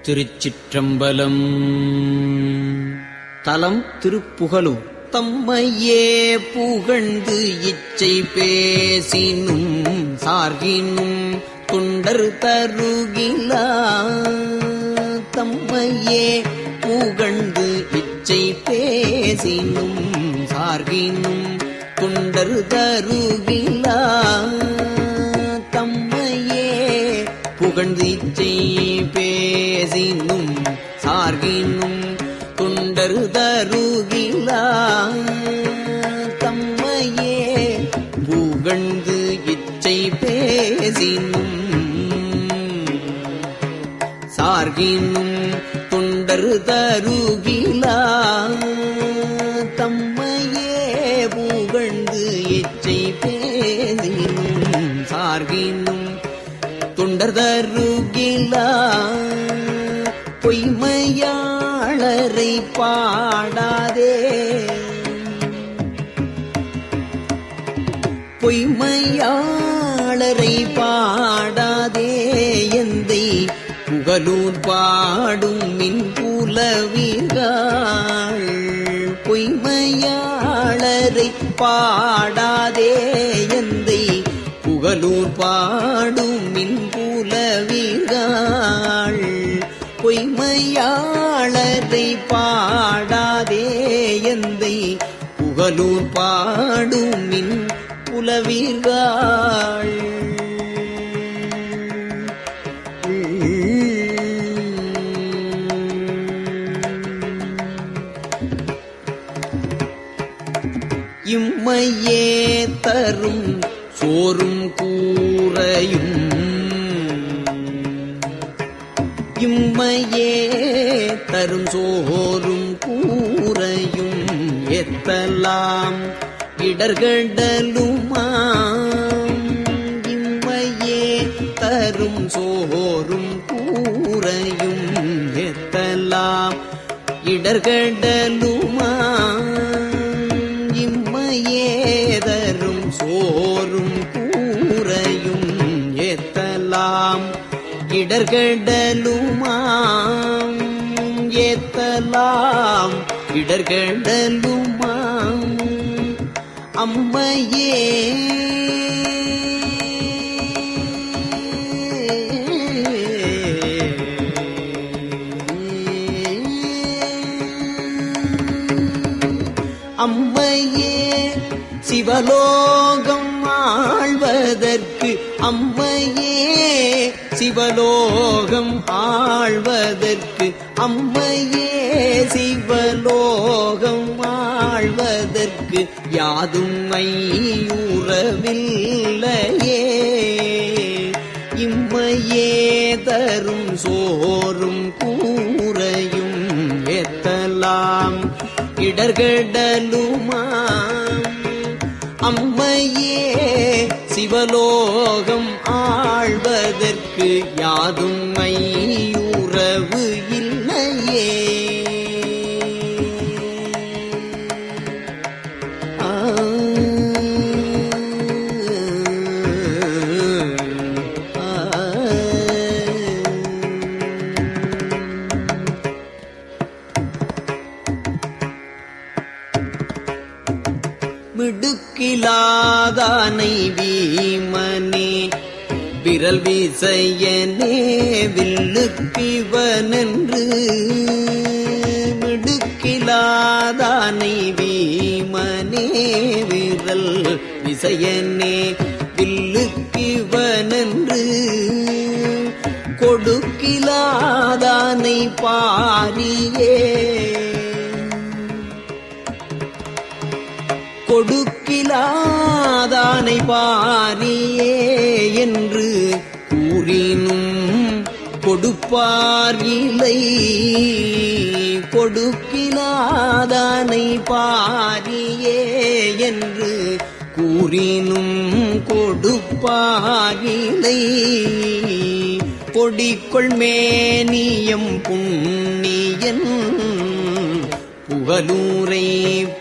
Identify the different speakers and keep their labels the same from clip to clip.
Speaker 1: திருச்சிற்றம்பலம். தலம் திருப்புகலூர். தம்மையே புகழ்ந்து இச்சை பேசினும் சார்கினும் தொண்டர் தருகிலா. தம்மையே புகழ்ந்து இச்சை பேசினும் சார்கினும் தொண்டர் தருகிலா. தம்மையே புகழ்ந்து இச்சை பேசினும் சார்கினும் தொண்டர் தருகிலா. தம்மையே புகழ்ந்து இச்சை பேசினும் சார்கினும் தொண்டர் தருகிலா. தம்மையே புகழ்ந்து இச்சை பேசினும் சார்கினும் தொண்டர் தருகிலா. பொய்மையாளரை பாடாதே, பொய்மையாளரை பாடாதே எந்தை புகலூர் பாடும் மின் புலவிகள். பொய்மையாளரை பாடாதே எந்தை புகலூர் பாடும் மின் புலவிகள். பொய்மையாளரை பாடாதே எந்தை புகலூர் பாடும் மின் புலவிகள். இம்மையே தரும் சோறும் கூரையும், இம்மையே தரும் சோறும் கூரையும் எத்தலாம் இடர்கடலுமாம். இம்மையே தரும் சோறும் கூரையும் எத்தலாம் இடர்கடலுமாம். இம்மையே தரும் சோறும் கூரையும் ஏத்தலாம் இடர்கடலுமாம். ஏத்தலாம் இடர்கடலுமாம். அம்மையே அம்மையே சிவலோகம் ஆழ்வதற்கு, அம்மையே சிவலோகம் ஆழ்வதற்கு, அம்மையே சிவலோகம் ஆழ்வதற்கு யாதும் ஐயுறவில்லையே. இம்மையே தரும் சோறும் கூரையும் ஏத்தலாம் இடர்கடலுமாம். அம்மையே சிவலோகம் ஆழ்வதற்கு யாதும் ஐயுறவு இல்லையே. மிடுக்கிலாதானை வீமனே விரல் வீசையனே வில்லுக்கிவனென்று. மிடுக்கிலாதானை வீமனே விரல் விசையனே வில்லுக்கிவனென்று. கொடுக்கிலாதானை பாரியே, கொடுக்கிலாதானை பாரியே என்று கூறினும் கொடுப்பார் இல்லை. கொடுக்கிலாதானை பாரியே என்று கூறினும் கொடுப்பார் இல்லை. பொடிக்கொள் மேனியம் புண்ணியன் புகலூரை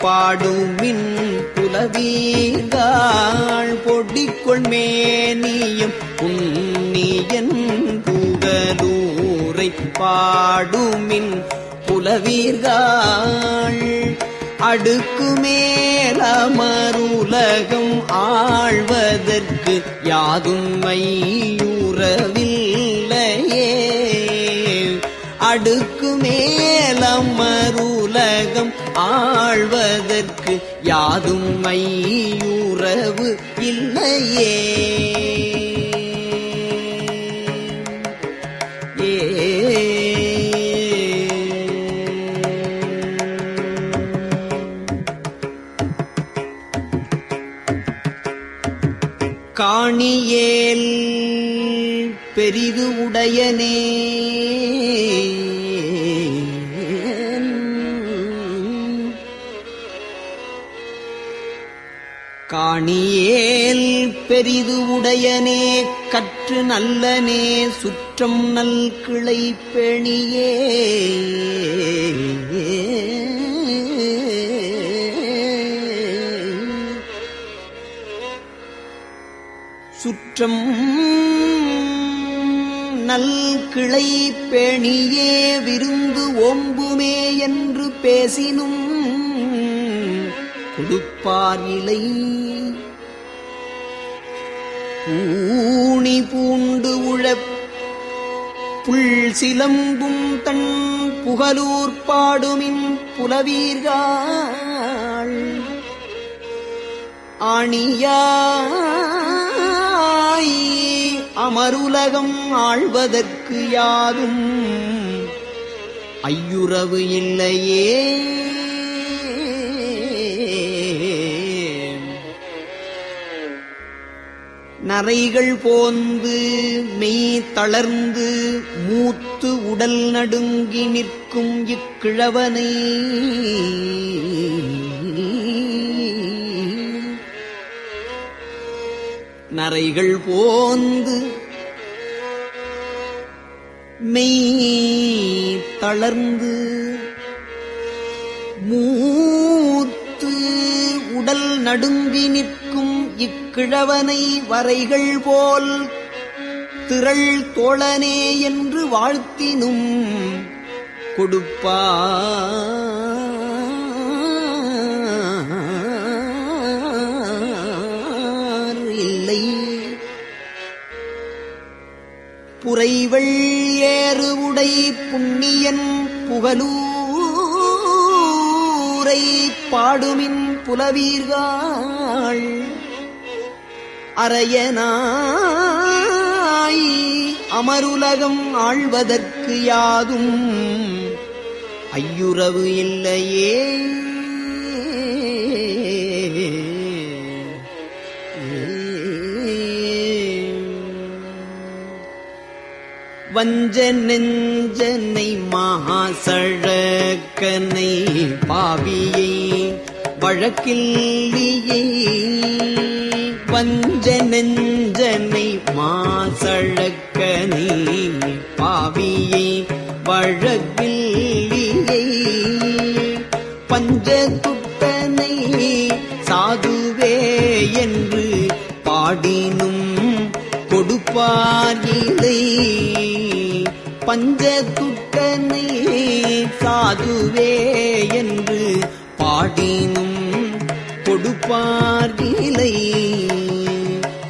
Speaker 1: பாடுமின் புலவீர்கள். பொடிக்கொள் மேனியம் புண்ணியன் புகலூரை ஊரை பாடுமின் புலவீர்கள் அடுக்கு மேலமருலகம் ஆழ்வதற்கு யாதும் மையுறவில்லையே. அடுக்கு மேலமருலகம் ஆழ்வதற்கு யாதும் மையுறவு இல்லையே. காணியேல் பெரிது உடையனே காணியேல் பெரிது உடையனே கற்று நல்லனே சுற்றம் நல் கிளை பெணியே. சுற்றம் நல் கிளை பேணியே விருந்து ஓம்புமே என்று பேசினும் கொடுப்பார் இலை. பூணி பூண்டு உழப் புல் சிலம்பும் தன் புகலூர் பாடுமின் புலவீர்கள் ஆணியாய் அமருலகம் ஆழ்வதற்கு யாதும் ஐயுறவு இல்லையே. நரைகள் போந்து மெய் தளர்ந்து மூத்து உடல் நடுங்கி நிற்கும் இக்கிழவனை நரைகள் போந்து மெய் தளர்ந்து மூத்து உடல் நடுங்கி நிற்கும் இக்கிழவனை வரைகள் போல் திரள் தோழனே என்று வாழ்த்தினும் கொடுப்பார் இல்லை. புரைவள் ஏறு உடை புண்ணியன் புகலூரை பாடுமின் புலவீர்கள் அரையனாய் அமருலகம் ஆழ்வதற்கு யாதும் ஐயுறவு இல்லையே. வஞ்ச நெஞ்சனை மாசழக்கனை பாவியை வழக்கில்லியை. வஞ்ச நெஞ்சனை மாசழக்கனை பாவியை வழக்கில்லியை. பஞ்சதுட்டனை சாதுவே என்று பாடினும் கொடுப்பார் இலை. பஞ்சதுட்டனை சாதுவே என்று பாடினும் கொடுப்பார் இலை.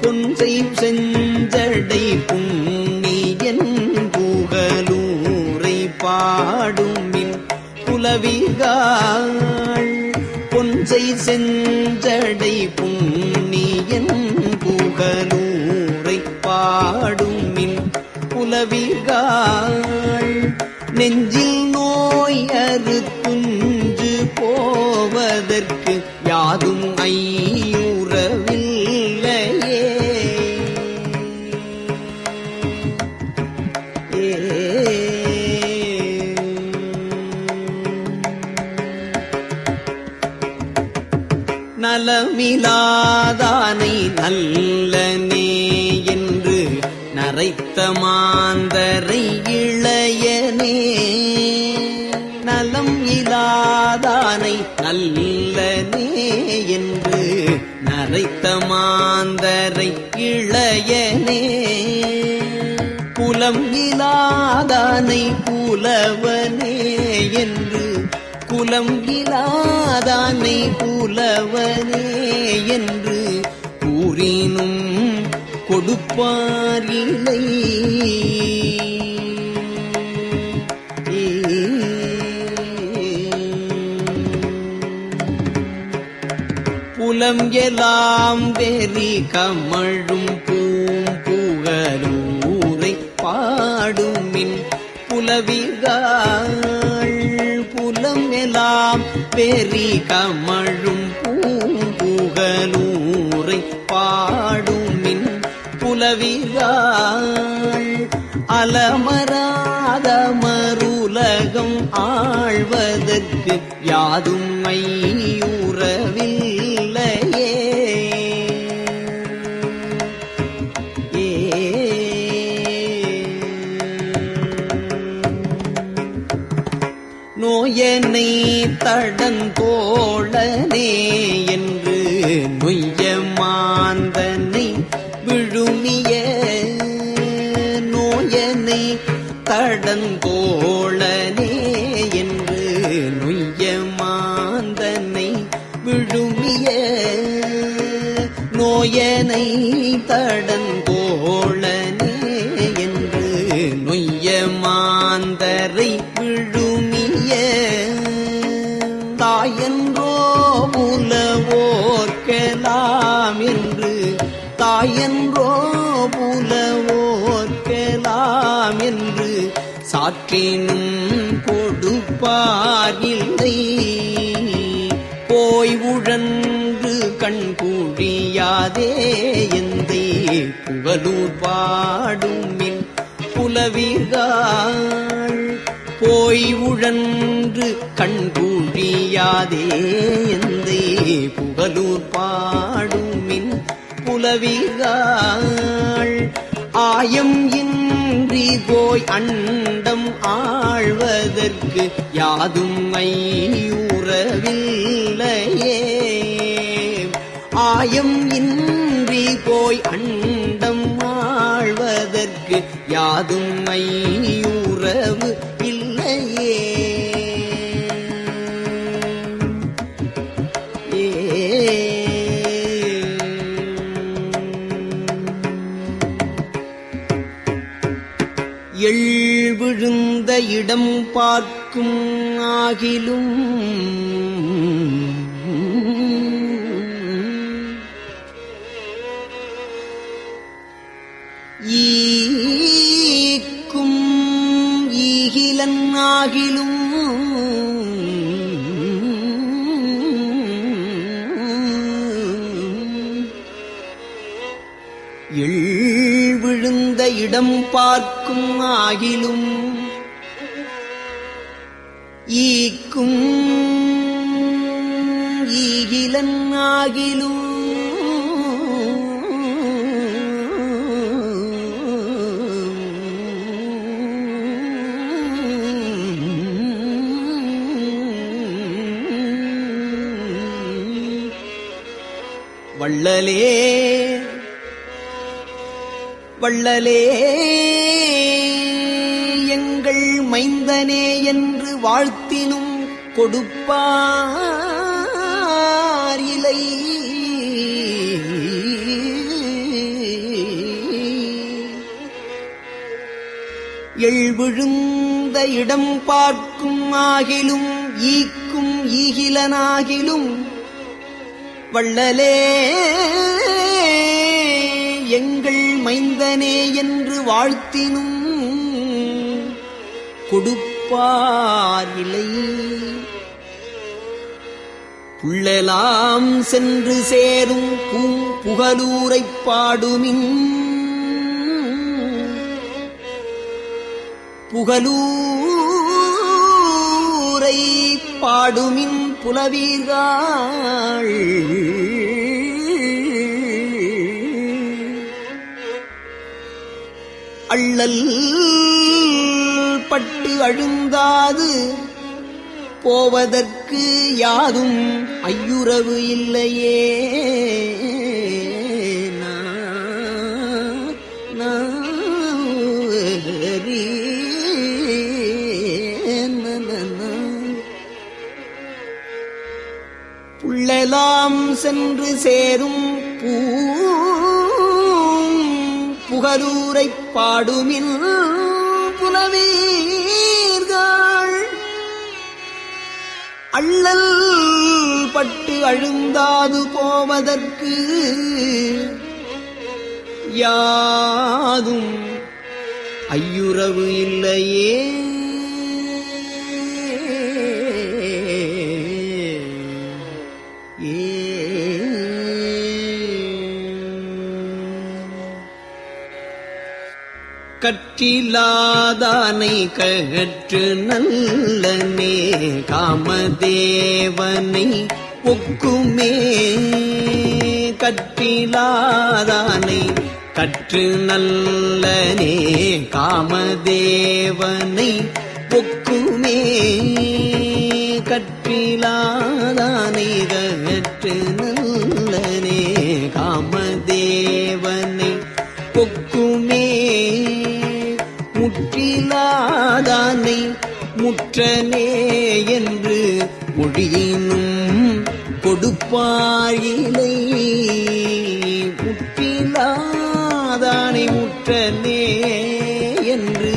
Speaker 1: பொன்சை செஞ்சடை புண்ணியன் புகலூரை பாடுமின் புலவிகள். பொன்சை செஞ்சடை புண்ணியன் புகலூரை பாடுமின் புலவிகள். நெஞ்சில் நோய் அறுத்துஞ்சு போவதற்கு யாதும் ஐயுறவில்லையே. நலமிலாதானை நல்லனே என்று நரைத்த மாந்தரை இளையனே. நலம் இலாதானை நல்லனே என்று நரைத்த மாந்தரை இளையனே. புல குலம் இலாதானை புலவனே என்று குலம் இலாதானை புலவனே என்று கூறினும் கொடுப்பாரில்லை. புலம் எல்லாம் வெறி கமழும் பூம்புகலூரை பாடுமின் புலவிகாள். புலம் எல்லாம் வெறி கமழும் பூம்புகலூரை பாடுமின் புலவிகாள். அலமராத மருலகம் ஆழ்வதற்கு யாதும் ஐயுறவில்லையே. நோயனை தடந்தோழனே என்று நொய்ய மாந்தனை விழுமிய நோயனை தடந்தோழனே என்று நொய்ய மாந்தனை விழுமிய நோயனை தடந்தோழனே என்று நொய்ய மாந்தரை விழுமிய தாயன்றோ புலவோர்க்கலாம் என்று தாயன்றோ புலவோர்க்கலாம் என்று சாற்றினும் கொடுப்பாரில்லை. போய் உழன்று கண்கூழியாதே எந்தை புகழூர் பாடுமின் புலவிகாள். போய் உழன்று கண்கூழியாதே எந்தை புகழூர் பாடுமின் புலவிகாள். ஆயம் இன்றி போய் அண்டம் ஆழ்வதற்கு யாதும் ஐயுறவில்லையே. ஆயம் இன்றி போய் அண்டம் ஆழ்வதற்கு யாதும் ஐயுறவு இல்லையே. எள் விழுந்த இடம் பார்க்கும் ஆகிலும் ஈக்கும் ஈகிலன் ஆகிலும் எள் விழுந்த இடம் பார்க்கும் ஆகிலும் ஈக்கும் ஈகிலன் ஆகிலும் வள்ளலே வள்ளலே எங்கள் மைந்தனே என்று வாழ்த்தினும் கொடுப்பாரிலை. எள் விழுந்த இடம் பார்க்கும் ஆகிலும் ஈக்கும் ஈகிலனாகிலும் வள்ளலே எங்கள் மைந்தனே என்று வாழ்த்தினும் கொடுப்பாரிலை. புள்ளெலாம் சென்று சேரும் பூம்புகலூரைப் பாடுமின் புகலூரை பாடுமின் புலவீர்கள். அள்ளல் பட்டு அழுந்தாது போவதற்கு யாதும் ஐயுறவு இல்லையே. எல்லாம் சென்று சேரும் புகலூரைப் பாடுமின் புலவீர்கள் அள்ளல் பட்டு அழுந்தாது போவதற்கு யாதும் ஐயுறவு இல்லையே. கற்றிலாதானை கற்று நல்லனே காமதேவனை ஒக்குமே. கற்றிலாதானை கற்று நல்லனே காமதேவனை ஒக்குமே. கற்றிலாதானை கற்று நல்லனே காமதேவனை ஒக்குமே. முற்றிலாதானை முற்றனே என்று மொழியினும் கொடுப்பாயிலை. முற்றிலாதானை முற்றனே என்று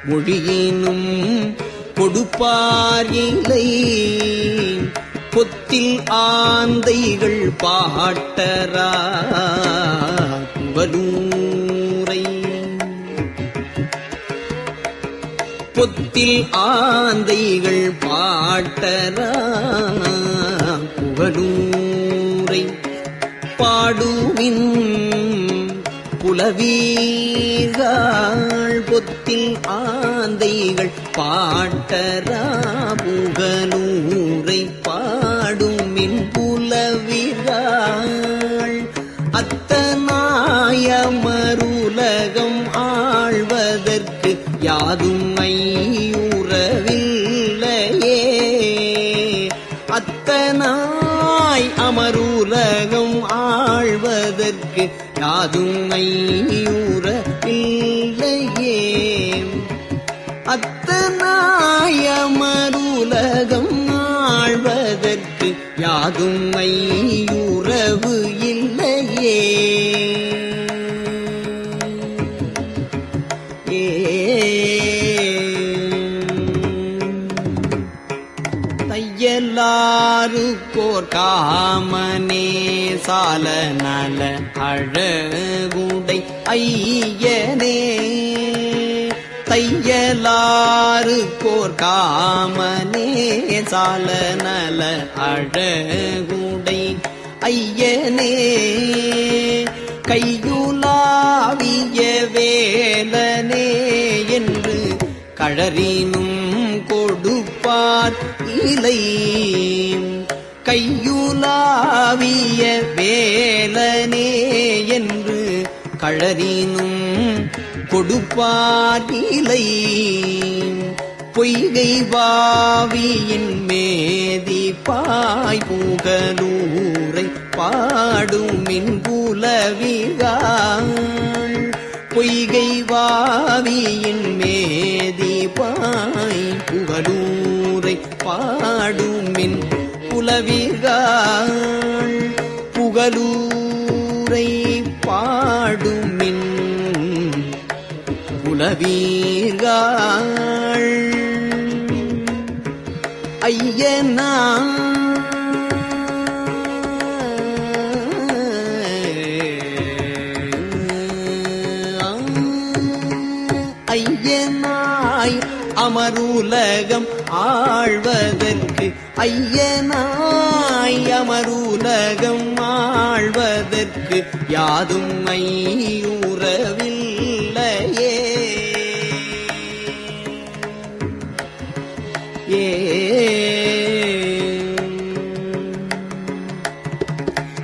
Speaker 1: மொழியினும் கொடுப்பாயிலை. பொத்தில் ஆந்தைகள் பாட்டரா புகலூரை. பொத்தில் ஆந்தைகள் பாட்டரா புகலூரை பாடுவின் புலவீர்கள். பொத்தில் ஆந்தைகள் பாட்டரா புகலூரை பாடுமின் புலவீர்கள். அத்தனாயமருலகம் ஆழ்வதற்கு யாதும் ஐயுறவில்லையே. அத்தனாய் அமருலகம் ஆழ்வதற்கு யாதும் ஐயுறவில்லையே. அத்தனாய் அமருலகம் ஆழ்வதற்கு யாதும் ஐயுறவு இல்லையே. தையலாருக்கோர் காமனே சால நல அழகுடை ஐயனே. தையலாருக்கோர் காமனே சால நல அழகுடை ஐயனே. கையுலாவிய வேலனே என்று கழறினும் கொடுப்பார் இலை. கையுலாவிய வேலனே என்று கழறினும் கொடுப்பார் இலை. பொய்கை வாவியின் மேதி பாய் புகலூரை பாடுமின் புலவிகள். பொய்கை வாவியின் மேதி பாய் புகலூரை பாடுமின் புலவிகள். புகலூரை பாடுமின் புலவீர்கள். ஐயனா ஐயனாய் அமருலகம் ஆழ்வதற்கு. ஐயனாய் அமருலகம் ஆழ்வதற்கு யாதும் ஐயுறவில்லையே.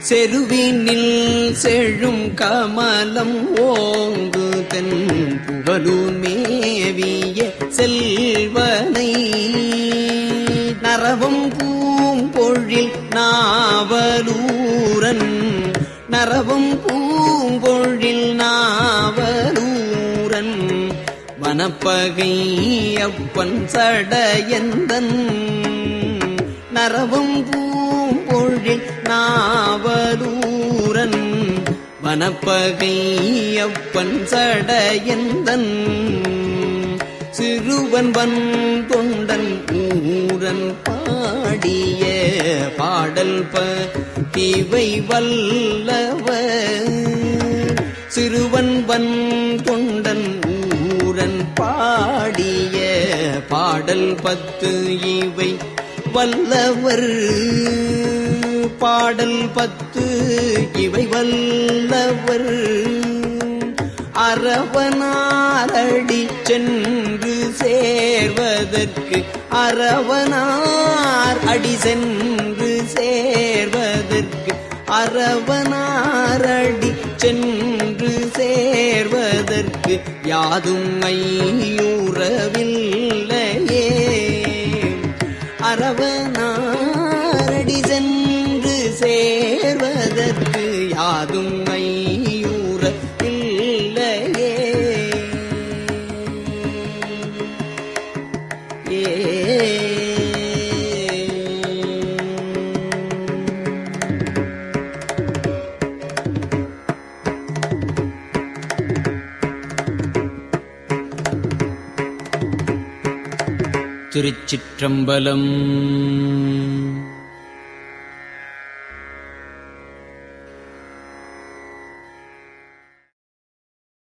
Speaker 1: செருவினில் செழும் கமலம் ஓங்கு தென் புகலூர் மேவிய செல்வனை. நரவம் பூம்பொழில் நாவலூரன். நரவம் பூம்பொழில் நாவலூரன். வனப்பகை அப்பன் சடையந்தன். நரவம் பூம்பொழில் நாவலூரன் வனப்பகை அப்பன் சடையந்தன் சிறுவன் தொண்டன் ஊரன் பாடிய பாடல் பகிவை வல்லவர் சிறுவன் தொண்டன் ஊரன் பாடிய பாடல் 10 இவை வல்லவர் பாடல் 10 இவை வல்லவர் அரவனாரடி சென்று சேர்வதற்கு அரவனார் அடி சென்று சேர்வதற்கு அரவனாரடி சென்று சேர்வதற்கு யாதும் ஐயுறவில்லையே அரவனாரடி சென்று சேர்வதற்கு யாதும் ஐயுறவில்லையே திருச்சிற்றம்பலம்.